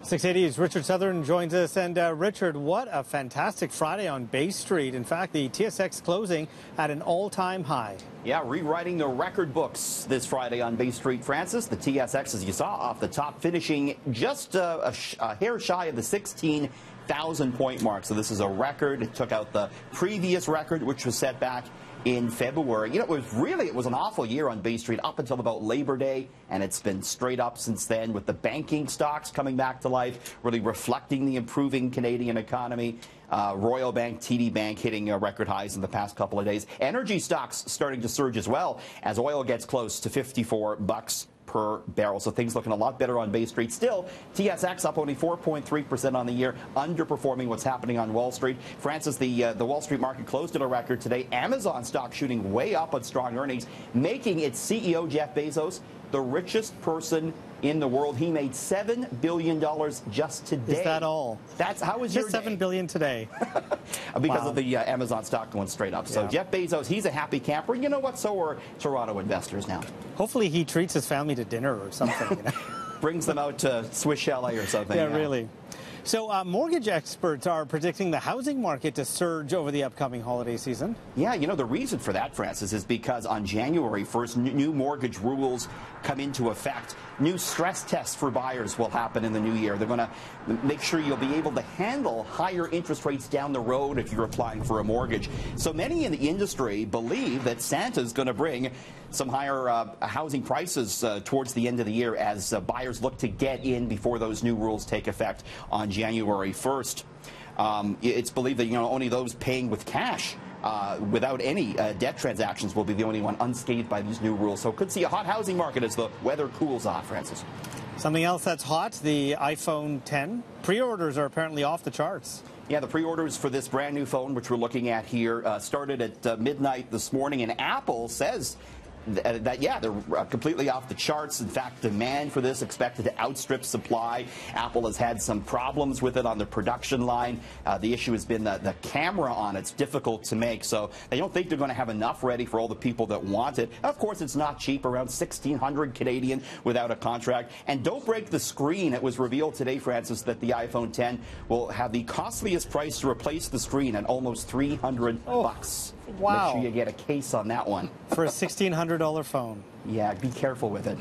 680's Richard Southern joins us. And Richard, what a fantastic Friday on Bay Street. In fact, the TSX closing at an all-time high. Yeah, rewriting the record books this Friday on Bay Street, Francis. The TSX, as you saw, off the top, finishing just a hair shy of the 16,000 point mark. So this is a record. It took out the previous record, which was set back in February. You know, it was an awful year on Bay Street up until about Labor Day, and it's been straight up since then, with the banking stocks coming back to life, really reflecting the improving Canadian economy. Royal Bank, TD Bank hitting record highs in the past couple of days. Energy stocks starting to surge as well as oil gets close to $54 per barrel. So things looking a lot better on Bay Street. Still, TSX up only 4.3% on the year, underperforming what's happening on Wall Street. Francis, the Wall Street market closed at a record today. Amazon stock shooting way up on strong earnings, making its CEO, Jeff Bezos, the richest person in the world. He made $7 billion just today. Is that all? How was your day? $7 billion today. Because of the Amazon stock going straight up. So Jeff Bezos, he's a happy camper. You know what? So are Toronto investors now. Hopefully he treats his family to dinner or something. You know? Brings them out to Swiss Chalet or something. Yeah, really. So mortgage experts are predicting the housing market to surge over the upcoming holiday season. Yeah, you know, the reason for that, Francis, is because on January 1st, new mortgage rules come into effect. New stress tests for buyers will happen in the new year. They're going to make sure you'll be able to handle higher interest rates down the road if you're applying for a mortgage. So many in the industry believe that Santa's going to bring some higher housing prices towards the end of the year as buyers look to get in before those new rules take effect on January 1st. It's believed that, you know, only those paying with cash without any debt transactions will be the only one unscathed by these new rules. So could see a hot housing market as the weather cools off, Francis. Something else that's hot, the iPhone 10. Pre-orders are apparently off the charts. Yeah, the pre-orders for this brand new phone, which we're looking at here, started at midnight this morning, and Apple says that they're completely off the charts. In fact, demand for this expected to outstrip supply. Apple has had some problems with it on the production line. The issue has been the camera on it's difficult to make, so they don't think they're going to have enough ready for all the people that want it. Of course, it's not cheap, around 1,600 Canadian without a contract. And don't break the screen. It was revealed today, Francis, that the iPhone 10 will have the costliest price to replace the screen at almost $300. Wow. Make sure you get a case on that one. For a $1,600 phone. Yeah, be careful with it.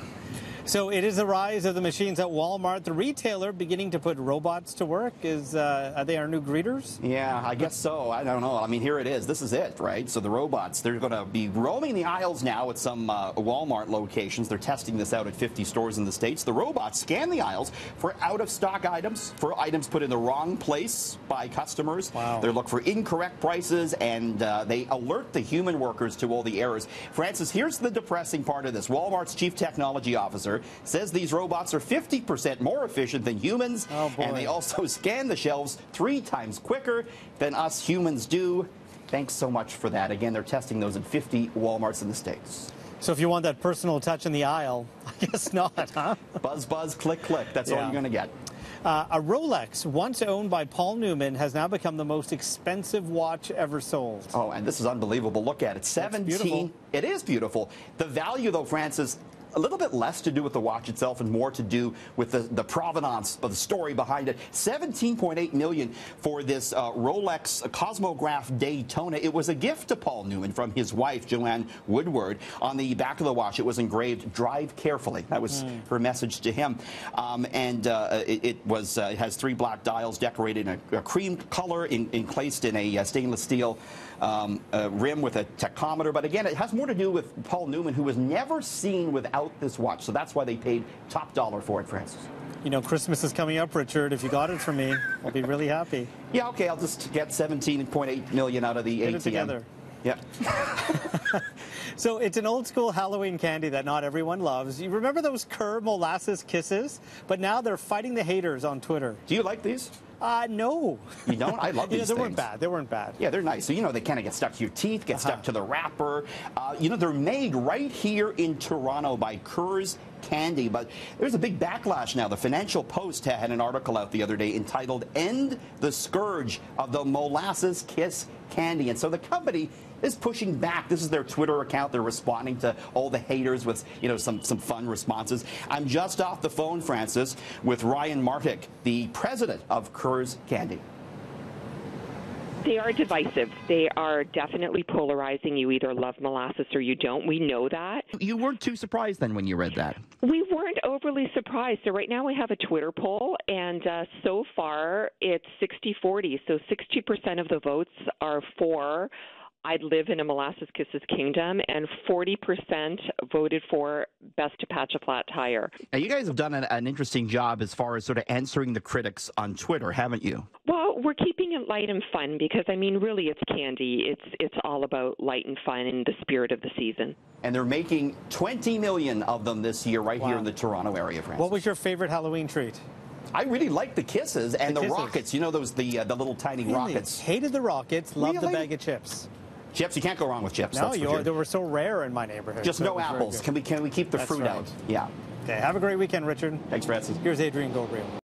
So it is the rise of the machines at Walmart, the retailer beginning to put robots to work. Are they our new greeters? Yeah, I guess so. I don't know. I mean, here it is. This is it, right? So the robots, they're going to be roaming the aisles now at some Walmart locations. They're testing this out at 50 stores in the States. The robots scan the aisles for out-of-stock items, for items put in the wrong place by customers. Wow. They look for incorrect prices, and they alert the human workers to all the errors. Francis, here's the depressing part of this. Walmart's chief technology officer says these robots are 50% more efficient than humans, and they also scan the shelves 3 times quicker than us humans do. Thanks so much for that. Again, they're testing those in 50 Walmarts in the States. So if you want that personal touch in the aisle, I guess not, huh? Buzz, buzz, click, click. That's all you're going to get. A Rolex, once owned by Paul Newman, has now become the most expensive watch ever sold. Oh, and this is unbelievable. Look at it. 17. It is beautiful. The value, though, Francis, a little bit less to do with the watch itself and more to do with the provenance of the story behind it. $17.8 million for this Rolex Cosmograph Daytona. It was a gift to Paul Newman from his wife, Joanne Woodward. On the back of the watch, it was engraved, "Drive carefully." That was her message to him. It has 3 black dials decorated in a cream color, encased in a stainless steel rim with a tachometer. But again, it has more to do with Paul Newman, who was never seen without this watch. So that's why they paid top dollar for it, Francis. You know, Christmas is coming up, Richard. If you got it for me, I'll be really happy. Yeah, okay, I'll just get $17.8 million out of the ATM. Get it together. Yeah. So it's an old school Halloween candy that not everyone loves. You remember those Kerr molasses kisses? But now they're fighting the haters on Twitter. Do you like these? No. You don't? I love these They weren't bad. They weren't bad. Yeah, they're nice. So, you know, they kind of get stuck to your teeth, get stuck to the wrapper. You know, they're made right here in Toronto by Kerr's Candy. But there's a big backlash now. The Financial Post had an article out the other day entitled "End the Scourge of the Molasses Kiss Candy." And so the company is pushing back. This is their Twitter account. They're responding to all the haters with, some fun responses. I'm just off the phone, Francis, with Ryan Martic, the president of Kerr's Candy. They are divisive. They are definitely polarizing. You either love molasses or you don't. We know that. You weren't too surprised then when you read that? We weren't overly surprised. So right now we have a Twitter poll, and so far it's 60-40. So 60% of the votes are for I'd live in a molasses kisses kingdom, and 40% voted for best to patch a flat tire. Now, you guys have done an interesting job as far as sort of answering the critics on Twitter, haven't you? Well, we're keeping it light and fun because, really, it's candy. It's all about light and fun in the spirit of the season. And they're making 20 million of them this year here in the Toronto area, Francis. What was your favorite Halloween treat? I really like the kisses and the kisses. Rockets. The little tiny Rockets. Hated the Rockets. Loved Really? the bag of chips. Chips, you can't go wrong with chips. No, that's for sure. they were so rare in my neighborhood. Just so no apples. Can we keep the fruit out? Yeah. Okay, have a great weekend, Richard. Thanks, Francis. Here's Adrian Goldreal.